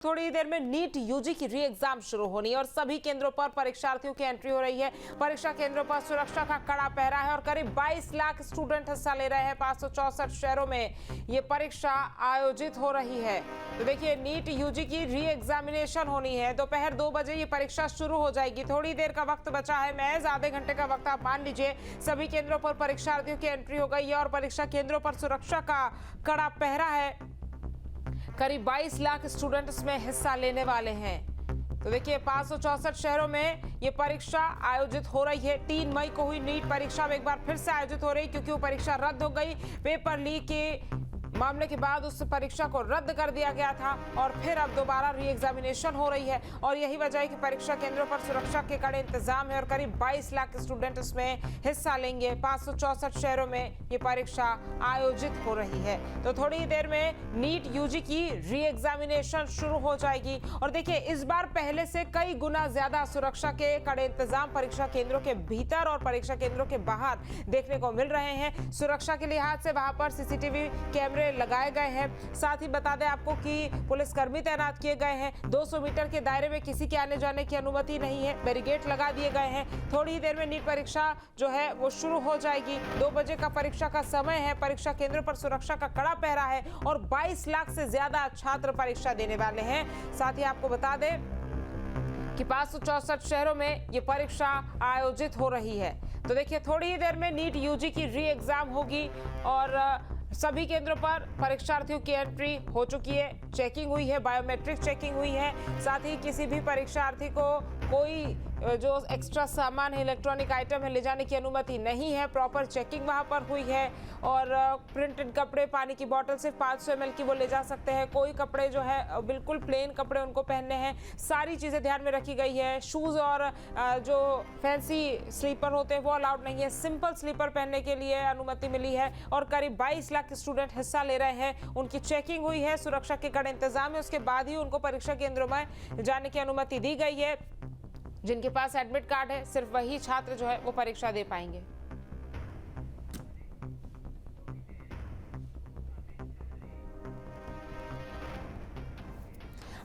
थोड़ी ही देर में NEET UG की री एग्जाम शुरू होनी है और सभी केंद्रों पर परीक्षार्थियों की एंट्री हो रही है। परीक्षा केंद्रों पर सुरक्षा का कड़ा पहरा है और करीब 22 लाख स्टूडेंट हिस्सा ले रहे हैं। 564 शहरों में ये परीक्षा आयोजित हो रही है। तो देखिए, नीट यूजी की री एग्जामिनेशन होनी है। दोपहर 2 बजे ये परीक्षा शुरू हो जाएगी। थोड़ी देर का वक्त बचा है, महज आधे घंटे का वक्त आप मान लीजिए। सभी केंद्रों पर परीक्षार्थियों की एंट्री हो गई है और परीक्षा केंद्रों पर सुरक्षा का कड़ा पहरा है। करीब 22 लाख स्टूडेंट इसमें हिस्सा लेने वाले हैं। तो देखिए, 564 शहरों में ये परीक्षा आयोजित हो रही है। 3 मई को हुई नीट परीक्षा अब एक बार फिर से आयोजित हो रही क्योंकि वो परीक्षा रद्द हो गई। पेपर लीक के मामले के बाद उस परीक्षा को रद्द कर दिया गया था और फिर अब दोबारा री एग्जामिनेशन हो रही है और यही वजह है कि परीक्षा केंद्रों पर सुरक्षा के कड़े इंतजाम है और करीब 22 लाख स्टूडेंट इसमें हिस्सा लेंगे। 564 शहरों में ये परीक्षा आयोजित हो रही है। तो थोड़ी ही देर में नीट यूजी की री एग्जामिनेशन शुरू हो जाएगी और देखिए, इस बार पहले से कई गुना ज्यादा सुरक्षा के कड़े इंतजाम परीक्षा केंद्रों के भीतर और परीक्षा केंद्रों के बाहर देखने को मिल रहे हैं। सुरक्षा के लिहाज से वहां पर सीसीटीवी कैमरे लगाए गए हैं। साथ ही बता दें आपको कि पुलिसकर्मी तैनात किए गए हैं। 200 मीटर के दायरे में किसी के आने जाने की अनुमति नहीं है। बैरिकेड लगा दिए गए हैं। थोड़ी ही देर में नीट परीक्षा जो है वो शुरू हो जाएगी। 2 बजे का परीक्षा का समय है। परीक्षा केंद्रों पर सुरक्षा का कड़ा पहरा है और 22 लाख से ज्यादा छात्र परीक्षा देने वाले हैं। साथ ही आपको बता दें कि 564 शहरों में ये परीक्षा आयोजित हो रही है। तो देखिए, थोड़ी ही देर में नीट यूजी की री एग्जाम होगी और सभी केंद्रों पर परीक्षार्थियों की एंट्री हो चुकी है। चेकिंग हुई है, बायोमेट्रिक चेकिंग हुई है। साथ ही किसी भी परीक्षार्थी को कोई जो एक्स्ट्रा सामान है, इलेक्ट्रॉनिक आइटम है, ले जाने की अनुमति नहीं है। प्रॉपर चेकिंग वहां पर हुई है और प्रिंटेड कपड़े, पानी की बोतल सिर्फ 500 ml की वो ले जा सकते हैं। कोई कपड़े जो है बिल्कुल प्लेन कपड़े उनको पहनने हैं। सारी चीज़ें ध्यान में रखी गई है। शूज़ और जो फैंसी स्लीपर होते हैं वो अलाउड नहीं है। सिंपल स्लीपर पहनने के लिए अनुमति मिली है और करीब 22 लाख स्टूडेंट हिस्सा ले रहे हैं। उनकी चेकिंग हुई है, सुरक्षा के कड़े इंतजाम है। उसके बाद ही उनको परीक्षा केंद्रों में जाने की अनुमति दी गई है। जिनके पास एडमिट कार्ड है, सिर्फ वही छात्र जो है वो परीक्षा दे पाएंगे।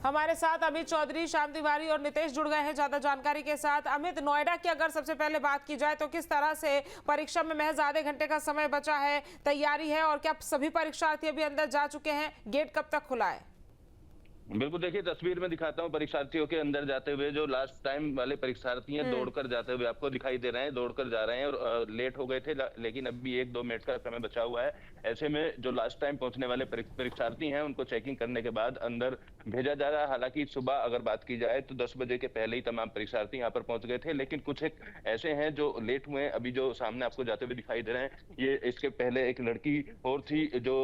हमारे साथ अमित चौधरी, श्याम तिवारी और नितेश जुड़ गए हैं ज्यादा जानकारी के साथ। अमित, नोएडा की अगर सबसे पहले बात की जाए तो किस तरह से परीक्षा में महज आधे घंटे का समय बचा है, तैयारी है और क्या सभी परीक्षार्थी अभी अंदर जा चुके हैं? गेट कब तक खुला है? बिल्कुल, देखिए तस्वीर में दिखाता हूँ परीक्षार्थियों के अंदर जाते हुए। जो लास्ट टाइम वाले परीक्षार्थी हैं दौड़कर जाते हुए आपको दिखाई दे रहे हैं, दौड़कर जा रहे हैं और लेट हो गए थे, लेकिन अभी 1-2 मिनट का समय बचा हुआ है। ऐसे में जो लास्ट टाइम पहुंचने वाले परीक्षार्थी हैं उनको चेकिंग करने के बाद अंदर भेजा जा रहा है। हालांकि सुबह अगर बात की जाए तो 10 बजे के पहले ही तमाम परीक्षार्थी यहाँ पर पहुंच गए थे, लेकिन कुछ एक ऐसे हैं जो लेट हुए हैं। अभी जो सामने आपको जाते हुए दिखाई दे रहे हैं, ये इसके पहले एक लड़की और थी जो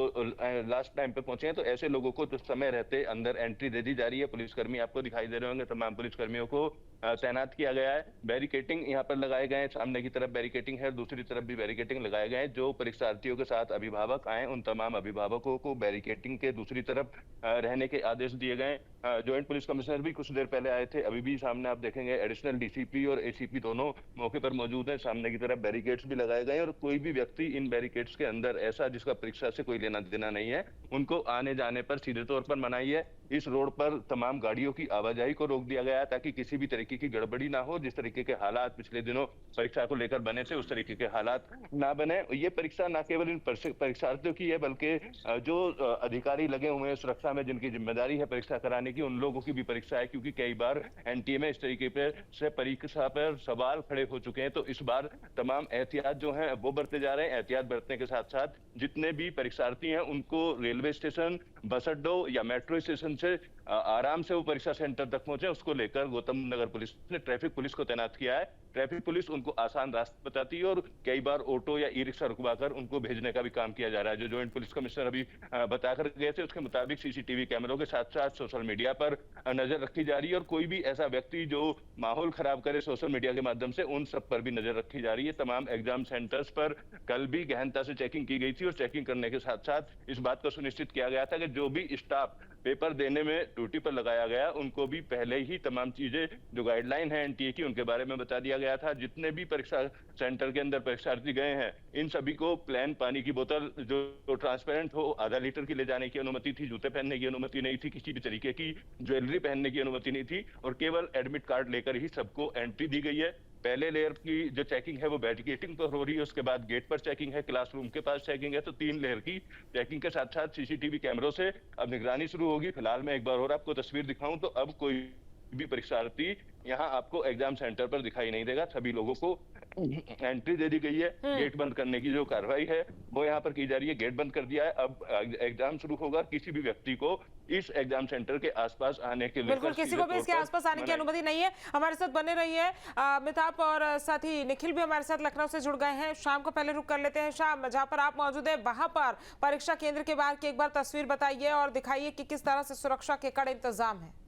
लास्ट टाइम पे पहुंचे हैं। तो ऐसे लोगों को तो समय रहते अंदर एंट्री दे दी जा रही है। पुलिसकर्मी आपको दिखाई दे रहे होंगे, तमाम पुलिसकर्मियों को तैनात किया गया है। बैरिकेटिंग यहाँ पर लगाए गए हैं, सामने की तरफ बैरिकेटिंग है, दूसरी तरफ भी बैरिकेटिंग लगाए गए हैं। जो परीक्षार्थियों के साथ अभिभावक आए उन तमाम अभिभावकों को बैरिकेटिंग के दूसरी तरफ रहने के आदेश दिए गए। ज्वाइंट पुलिस कमिश्नर भी कुछ देर पहले आए थे। अभी भी सामने आप देखेंगे एडिशनल डीसीपी और एसीपी दोनों मौके पर मौजूद हैं। सामने की तरफ बैरिकेड्स भी लगाए गए और कोई भी व्यक्ति इन बैरिकेड्स के अंदर ऐसा जिसका परीक्षा से कोई लेना देना नहीं है, उनको आने जाने पर सीधे तौर पर मनाही है। इस रोड पर तमाम गाड़ियों की आवाजाही को रोक दिया गया है ताकि किसी भी तरीके की गड़बड़ी ना हो। जिस तरीके के हालात पिछले दिनों परीक्षा को लेकर बने थे, उस तरीके के हालात ना बने। ये परीक्षा न केवल इन परीक्षार्थियों की है, बल्कि जो अधिकारी लगे हुए हैं सुरक्षा में, जिनकी जिम्मेदारी है परीक्षा कराने की, उन लोगों की भी परीक्षा है। क्योंकि कई बार एनटीए में इस तरीके से परीक्षा पर सवाल खड़े हो चुके हैं। तो इस बार तमाम एहतियात जो है वो बरते जा रहे हैं। एहतियात बरतने के साथ साथ जितने भी परीक्षार्थी हैं उनको रेलवे स्टेशन, बस अड्डों या मेट्रो स्टेशन से आराम से वो परीक्षा सेंटर तक पहुंचे, उसको लेकर गौतम नगर पुलिस ने ट्रैफिक पुलिस को तैनात किया है। ट्रैफिक पुलिस उनको आसान रास्ते बताती है और कई बार ऑटो या ई रिक्शा रुकवाकर उनको भेजने का भी काम किया जा रहा है। जो ज्वाइंट पुलिस कमिश्नर अभी बताकर गए थे, उसके मुताबिक सीसीटीवी कैमरों के साथ साथ सोशल मीडिया पर नजर रखी जा रही है और कोई भी ऐसा व्यक्ति जो माहौल खराब करे सोशल मीडिया के माध्यम से, उन सब पर भी नजर रखी जा रही है। तमाम एग्जाम सेंटर्स पर कल भी गहनता से चेकिंग की गई थी और चेकिंग करने के साथ साथ इस बात को सुनिश्चित किया गया था कि जो भी स्टाफ पेपर देने में ड्यूटी पर लगाया गया उनको भी पहले ही तमाम चीजें जो गाइडलाइन है एनटीए की उनके बारे में बता दिया गया था। जितने भी परीक्षा सेंटर के अंदर परीक्षार्थी गए हैं इन सभी को प्लेन पानी की बोतल जो ट्रांसपेरेंट हो आधा लीटर की ले जाने की अनुमति थी, जूते पहनने की अनुमति नहीं थी, किसी भी तरीके की ज्वेलरी पहनने की अनुमति नहीं थी और केवल एडमिट कार्ड लेकर ही सबको एंट्री दी गई है। पहले लेयर की जो चेकिंग है वो बैच गेटिंग पर हो रही है, उसके बाद गेट पर चेकिंग है, क्लासरूम के पास चेकिंग है। तो 3 लेयर की चेकिंग के साथ साथ सीसीटीवी कैमरों से अब निगरानी शुरू होगी। फिलहाल मैं एक बार और आपको तस्वीर दिखाऊं तो अब कोई भी परीक्षार्थी यहाँ आपको एग्जाम सेंटर पर दिखाई नहीं देगा। सभी लोगों को एंट्री दे दी गई है। गेट बंद करने की जो कार्रवाई है वो यहाँ पर की जा रही है। गेट बंद कर दिया है, अब एग्जाम शुरू होगा। किसी भी व्यक्ति को इस एग्जाम सेंटर के आसपास आने के लिए बिल्कुल किसी को भी इसके आसपास आने की अनुमति नहीं है। हमारे साथ बने रहिए मिताब और साथ ही निखिल भी हमारे साथ लखनऊ से जुड़ गए हैं। शाम को पहले रुक कर लेते हैं। शाम, जहां पर आप मौजूद है वहां पर परीक्षा केंद्र के बाहर की एक बार तस्वीर बताइए और दिखाइए कि किस तरह से सुरक्षा के कड़े इंतजाम है।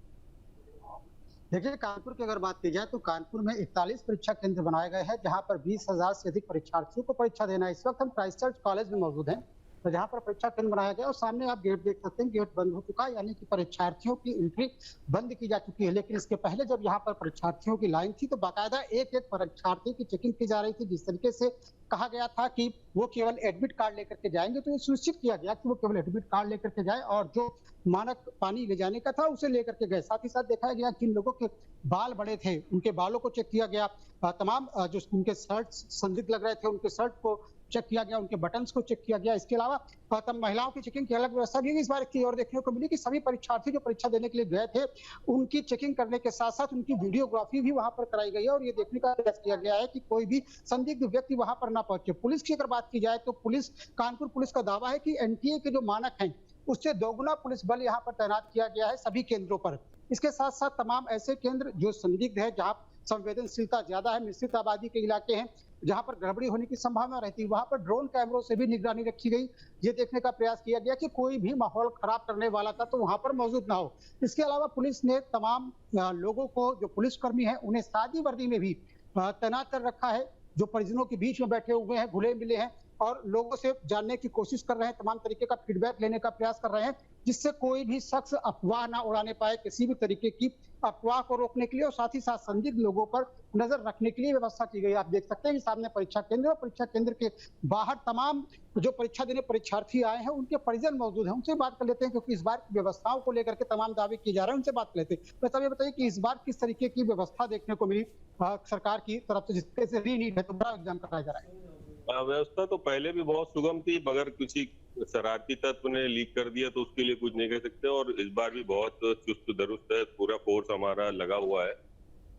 देखिए, कानपुर की अगर बात की जाए तो कानपुर में 41 परीक्षा केंद्र बनाए गए हैं जहां पर 20,000 से अधिक परीक्षार्थियों को परीक्षा देना है। इस वक्त हम क्राइस्ट चर्च कॉलेज में मौजूद हैं तो जहां पर परीक्षा केंद्र बनाया गया और सामने आप गेट देख सकते हैं, गेट बंद हो चुका है, यानी कि परीक्षार्थियों की एंट्री बंद की जा चुकी है। लेकिन इसके पहले जब यहाँ पर परीक्षार्थियों की लाइन थी तो बाकायदा एक एक परीक्षार्थी की चेकिंग की जा रही थी। जिस तरीके से कहा गया था कि वो केवल एडमिट कार्ड लेकर के जाएंगे तो ये सुनिश्चित किया गया कि वो केवल एडमिट कार्ड लेकर के जाए और जो मानक पानी ले जाने का था उसे लेकर के गए। साथ ही साथ देखा गया कि इन लोगों के बाल बड़े थे, उनके बालों को चेक किया गया। तमाम जो उनके शर्ट संदिग्ध लग रहे थे उनके शर्ट को चेक किया गया, उनके बटन्स को चेक किया गया। इसके अलावा तब महिलाओं की चेकिंग की अलग व्यवस्था भी इस बार की और देखने को मिली कि सभी परीक्षार्थी जो परीक्षा देने के लिए गए थे उनकी चेकिंग करने के साथ साथ उनकी वीडियोग्राफी भी वहां पर कराई गई है और ये देखने का प्रयास किया गया है कि कोई भी संदिग्ध व्यक्ति वहां पर ना पहुंचे। पुलिस की अगर बात की जाए तो कानपुर पुलिस का दावा है कि एनटीए के जो मानक हैं उससे दोगुना पुलिस बल यहाँ पर तैनात किया गया है सभी केंद्रों पर। इसके साथ साथ तमाम ऐसे केंद्र जो संदिग्ध है, जहाँ संवेदनशीलता ज्यादा है, मिश्रित आबादी के इलाके हैं, जहां पर गड़बड़ी होने की संभावना रहती है, वहां पर ड्रोन कैमरों से भी निगरानी रखी गई। ये देखने का प्रयास किया गया कि कोई भी माहौल खराब करने वाला था तो वहां पर मौजूद ना हो। इसके अलावा पुलिस ने तमाम लोगों को, जो पुलिसकर्मी हैं, उन्हें सादी वर्दी में भी तैनात कर रखा है, जो परिजनों के बीच में बैठे हुए हैं, घुले मिले हैं और लोगों से जानने की कोशिश कर रहे हैं, तमाम तरीके का फीडबैक लेने का प्रयास कर रहे हैं, जिससे कोई भी शख्स अफवाह ना उड़ाने पाए। किसी भी तरीके की अफवाह को रोकने के लिए और साथ ही साथ संदिग्ध लोगों पर नजर रखने के लिए व्यवस्था की गई। आप देख सकते हैं कि सामने परीक्षा केंद्र और परीक्षा केंद्र के बाहर तमाम जो परीक्षा देने परीक्षार्थी आए हैं उनके परिजन मौजूद हैं। उनसे बात कर लेते हैं क्योंकि इस बार की व्यवस्थाओं को लेकर के तमाम दावे किए जा रहे हैं, उनसे बात कर लेते हैं। तो ये बताइए कि इस बार किस तरीके की व्यवस्था देखने को मिली सरकार की तरफ से, जिससे से रीनीट है तो बड़ा एग्जाम कराया जा रहा है? व्यवस्था तो पहले भी बहुत सुगम थी, मगर किसी शरारती तत्व ने लीक कर दिया तो उसके लिए कुछ नहीं कह सकते। और इस बार भी बहुत चुस्त दुरुस्त है, पूरा फोर्स हमारा लगा हुआ है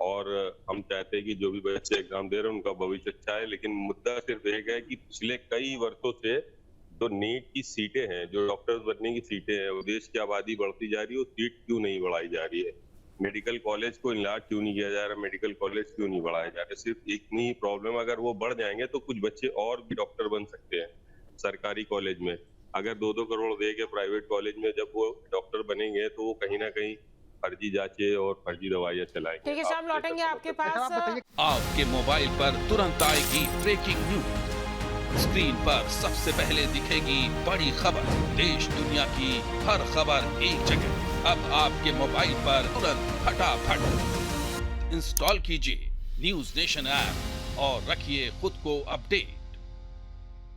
और हम चाहते हैं कि जो भी बच्चे एग्जाम दे रहे हैं उनका भविष्य अच्छा है। लेकिन मुद्दा सिर्फ एक है कि पिछले कई वर्षों से जो नीट की सीटें हैं, जो डॉक्टर्स बनने की सीटें हैं, वो देश की आबादी बढ़ती जा रही है, वो सीट क्यों नहीं बढ़ाई जा रही है? मेडिकल कॉलेज को इनलार्ज क्यों नहीं किया जा रहा? मेडिकल कॉलेज क्यों नहीं बढ़ाया जा रहा? सिर्फ इतनी ही प्रॉब्लम, अगर वो बढ़ जाएंगे तो कुछ बच्चे और भी डॉक्टर बन सकते हैं सरकारी कॉलेज में। अगर 2-2 करोड़ दे के प्राइवेट कॉलेज में जब वो डॉक्टर बनेंगे तो वो कहीं ना कहीं फर्जी जांचें और फर्जी दवाइयां चलाएंगे। ठीक है, शाम लौटेंगे आपके पास। आपके मोबाइल पर तुरंत आएगी ब्रेकिंग न्यूज, स्क्रीन पर सबसे पहले दिखेगी बड़ी खबर, देश दुनिया की हर खबर एक जगह। अब आपके मोबाइल पर तुरंत फटाफट इंस्टॉल कीजिए न्यूज़ नेशन ऐप और रखिए खुद को अपडेट।